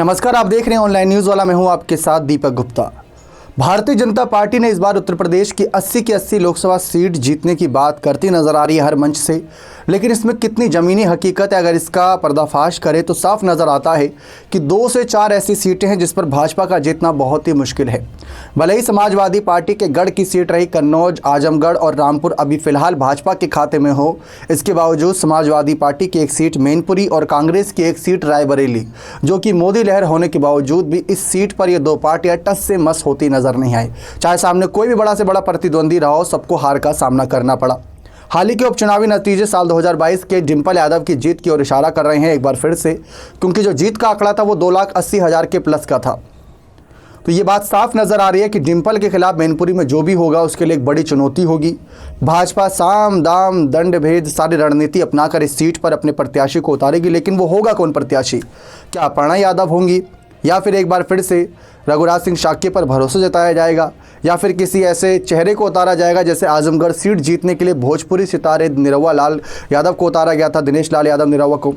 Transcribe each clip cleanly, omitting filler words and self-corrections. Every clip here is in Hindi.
नमस्कार, आप देख रहे हैं ऑनलाइन न्यूज़ वाला। मैं हूं आपके साथ दीपक गुप्ता। भारतीय जनता पार्टी ने इस बार उत्तर प्रदेश की 80 की 80 लोकसभा सीट जीतने की बात करती नजर आ रही है हर मंच से, लेकिन इसमें कितनी ज़मीनी हकीकत है अगर इसका पर्दाफाश करें तो साफ नज़र आता है कि 2 से 4 ऐसी सीटें हैं जिस पर भाजपा का जीतना बहुत ही मुश्किल है। भले ही समाजवादी पार्टी के गढ़ की सीट रही कन्नौज, आजमगढ़ और रामपुर अभी फिलहाल भाजपा के खाते में हो, इसके बावजूद समाजवादी पार्टी की एक सीट मैनपुरी और कांग्रेस की एक सीट रायबरेली, जो कि मोदी लहर होने के बावजूद भी इस सीट पर ये दो पार्टियां टस से मस होती नजर नहीं आई। चाहे सामने कोई भी बड़ा से बड़ा प्रतिद्वंदी रहा हो, सबको हार का सामना करना पड़ा। हाल ही के उपचुनावी नतीजे साल 2022 के डिंपल यादव की जीत की ओर इशारा कर रहे हैं एक बार फिर से, क्योंकि जो जीत का आंकड़ा था वो 2,80,000 के प्लस का था। तो ये बात साफ नज़र आ रही है कि डिंपल के खिलाफ मैनपुरी में जो भी होगा उसके लिए एक बड़ी चुनौती होगी। भाजपा साम दाम दंड भेद सारी रणनीति अपनाकर इस सीट पर अपने प्रत्याशी को उतारेगी, लेकिन वो होगा कौन प्रत्याशी? क्या अपर्णा यादव होंगी, या फिर एक बार फिर से रघुराज सिंह शाक्य पर भरोसा जताया जाएगा, या फिर किसी ऐसे चेहरे को उतारा जाएगा जैसे आजमगढ़ सीट जीतने के लिए भोजपुरी सितारे निरहुआ लाल यादव को उतारा गया था, दिनेश लाल यादव निरहुआ को।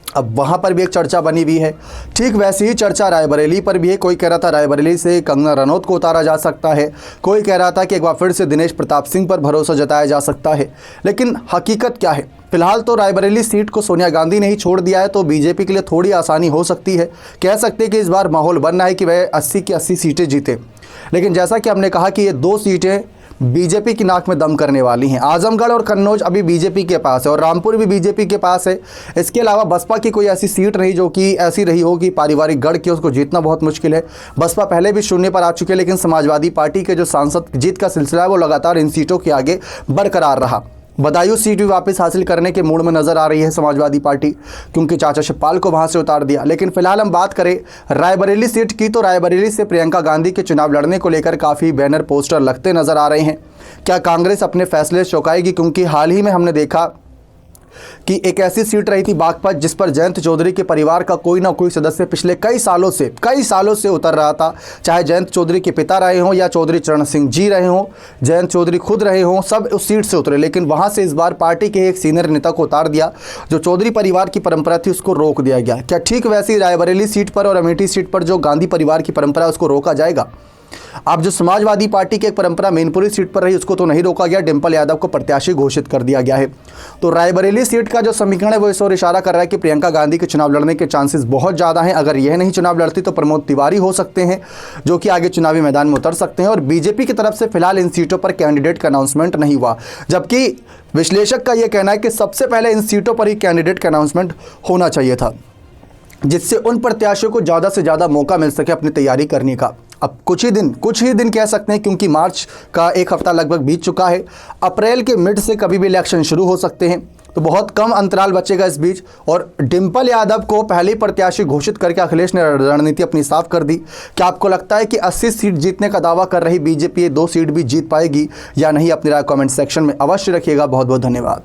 अब वहाँ पर भी एक चर्चा बनी हुई है। ठीक वैसी ही चर्चा रायबरेली पर भी है। कोई कह रहा था रायबरेली से कंगना रनौत को उतारा जा सकता है, कोई कह रहा था कि एक बार फिर से दिनेश प्रताप सिंह पर भरोसा जताया जा सकता है। लेकिन हकीकत क्या है? फिलहाल तो रायबरेली सीट को सोनिया गांधी ने ही छोड़ दिया है, तो बीजेपी के लिए थोड़ी आसानी हो सकती है। कह सकते हैं कि इस बार माहौल बन रहा है कि वह 80 की 80 सीटें जीते। लेकिन जैसा कि हमने कहा कि ये 2 सीटें बीजेपी की नाक में दम करने वाली हैं। आजमगढ़ और कन्नौज अभी बीजेपी के पास है और रामपुर भी बीजेपी के पास है। इसके अलावा बसपा की कोई ऐसी सीट नहीं जो कि ऐसी रही हो कि पारिवारिक गढ़ की उसको जीतना बहुत मुश्किल है। बसपा पहले भी शून्य पर आ चुके हैं, लेकिन समाजवादी पार्टी के जो सांसद जीत का सिलसिला है वो लगातार इन सीटों के आगे बरकरार रहा। बदायूं सीट भी वापस हासिल करने के मूड में नजर आ रही है समाजवादी पार्टी, क्योंकि चाचा शिवपाल को वहां से उतार दिया। लेकिन फिलहाल हम बात करें रायबरेली सीट की, तो रायबरेली से प्रियंका गांधी के चुनाव लड़ने को लेकर काफ़ी बैनर पोस्टर लगते नजर आ रहे हैं। क्या कांग्रेस अपने फैसले चौंकाएगी? क्योंकि हाल ही में हमने देखा कि एक ऐसी सीट रही थी बागपत जिस पर जयंत चौधरी के परिवार का कोई ना कोई सदस्य पिछले कई सालों से उतर रहा था। चाहे जयंत चौधरी के पिता रहे हों या चौधरी चरण सिंह जी रहे हों, जयंत चौधरी खुद रहे हों, सब उस सीट से उतरे। लेकिन वहां से इस बार पार्टी के एक सीनियर नेता को उतार दिया। जो चौधरी परिवार की परंपरा थी उसको रोक दिया गया। क्या ठीक वैसी रायबरेली सीट पर और अमेठी सीट पर जो गांधी परिवार की परंपरा है उसको रोका जाएगा? अब जो समाजवादी पार्टी की एक परंपरा मैनपुरी सीट पर रही उसको तो नहीं रोका गया, डिंपल यादव को प्रत्याशी घोषित कर दिया गया है। तो रायबरेली सीट का जो समीकरण है वो इस ओर इशारा कर रहा है कि प्रियंका गांधी के चुनाव लड़ने के चांसेस बहुत ज़्यादा हैं। अगर यह नहीं चुनाव लड़ती तो प्रमोद तिवारी हो सकते हैं, जो कि आगे चुनावी मैदान में उतर सकते हैं। और बीजेपी की तरफ से फिलहाल इन सीटों पर कैंडिडेट का अनाउंसमेंट नहीं हुआ, जबकि विश्लेषक का यह कहना है कि सबसे पहले इन सीटों पर ही कैंडिडेट का अनाउंसमेंट होना चाहिए था, जिससे उन प्रत्याशियों को ज़्यादा से ज़्यादा मौका मिल सके अपनी तैयारी करने का। अब कुछ ही दिन कह सकते हैं, क्योंकि मार्च का 1 हफ्ता लगभग बीत चुका है। अप्रैल के मिड से कभी भी इलेक्शन शुरू हो सकते हैं, तो बहुत कम अंतराल बचेगा इस बीच। और डिंपल यादव को पहले प्रत्याशी घोषित करके अखिलेश ने रणनीति अपनी साफ कर दी। क्या आपको लगता है कि 80 सीट जीतने का दावा कर रही बीजेपी 2 सीट भी जीत पाएगी या नहीं? अपनी राय कमेंट सेक्शन में अवश्य रखिएगा। बहुत बहुत धन्यवाद।